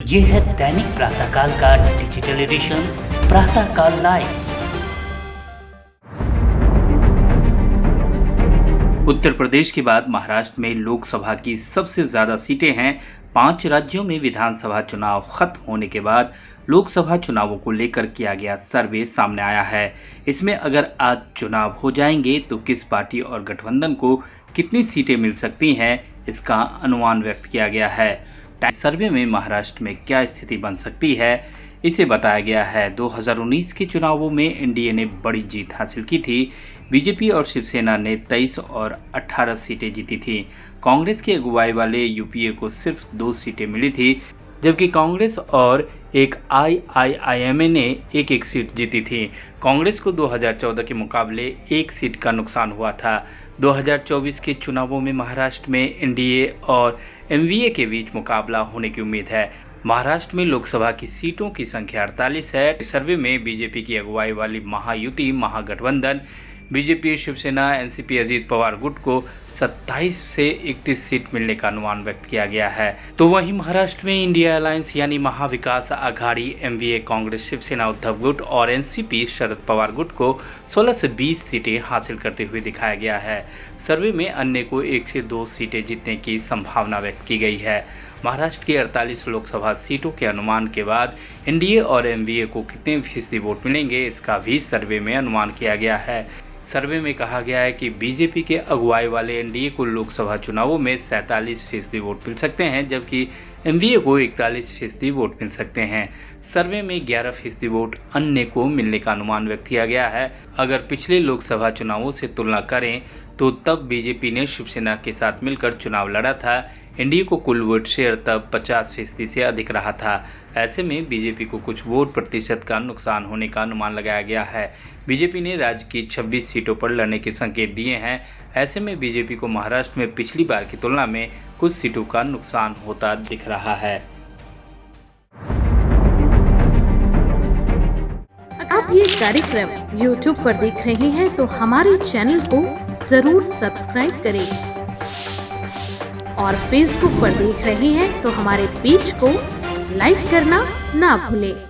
ये है दैनिक प्रातःकाल का डिजिटल एडिशन प्रातःकाल लाइव। उत्तर प्रदेश के बाद महाराष्ट्र में लोकसभा की सबसे ज्यादा सीटें हैं। 5 राज्यों में विधानसभा चुनाव खत्म होने के बाद लोकसभा चुनावों को लेकर किया गया सर्वे सामने आया है। इसमें अगर आज चुनाव हो जाएंगे तो किस पार्टी और गठबंधन को कितनी सीटें मिल सकती हैं, इसका अनुमान व्यक्त किया गया है। सर्वे में महाराष्ट्र में क्या स्थिति बन सकती है, इसे बताया गया है। 2019 के चुनावों में एनडीए ने बड़ी जीत हासिल की थी। बीजेपी और शिवसेना ने 23 और 18 सीटें जीती थी। कांग्रेस की अगुवाई वाले यूपीए को सिर्फ 2 सीटें मिली थी, जबकि कांग्रेस और एक आईआईएमए ने एक सीट जीती थी। कांग्रेस को 2014 के मुकाबले 1 सीट का नुकसान हुआ था। 2024 के चुनावों में महाराष्ट्र में एनडीए और एमवीए के बीच मुकाबला होने की उम्मीद है। महाराष्ट्र में लोकसभा की सीटों की संख्या 48 है। सर्वे में बीजेपी की अगुवाई वाली महायुति महागठबंधन बीजेपी, शिवसेना, एनसीपी, अजीत पवार गुट को 27 से 31 सीट मिलने का अनुमान व्यक्त किया गया है। तो वहीं महाराष्ट्र में इंडिया अलायंस यानी महाविकास आघाड़ी, एमवीए, कांग्रेस, शिवसेना, उद्धव गुट और एनसीपी, शरद पवार गुट को 16 से 20 सीटें हासिल करते हुए दिखाया गया है। सर्वे में अन्य को 1 से 2 सीटें जीतने की संभावना व्यक्त की गई है। महाराष्ट्र की 48 लोकसभा सीटों के अनुमान के बाद एनडीए और एमवीए को कितने फीसदी वोट मिलेंगे, इसका भी सर्वे में अनुमान किया गया है। सर्वे में कहा गया है कि बीजेपी के अगुवाई वाले एनडीए को लोकसभा चुनावों में 47% वोट मिल सकते हैं, जबकि एमवीए को 41% वोट मिल सकते हैं। सर्वे में 11% वोट अन्य को मिलने का अनुमान व्यक्त किया गया है। अगर पिछले लोकसभा चुनावों से तुलना करें तो तब बीजेपी ने शिवसेना के साथ मिलकर चुनाव लड़ा था। एनडीए को कुल वोट शेयर तब 50% से अधिक रहा था। ऐसे में बीजेपी को कुछ वोट प्रतिशत का नुकसान होने का अनुमान लगाया गया है। बीजेपी ने राज्य की 26 सीटों पर लड़ने के संकेत दिए हैं। ऐसे में बीजेपी को महाराष्ट्र में पिछली बार की तुलना में कुछ सीटों का नुकसान होता दिख रहा है। आप ये कार्यक्रम YouTube पर देख रहे हैं तो हमारे चैनल को जरूर सब्सक्राइब करें और Facebook पर देख रहे हैं तो हमारे पेज को लाइक करना ना भूलें।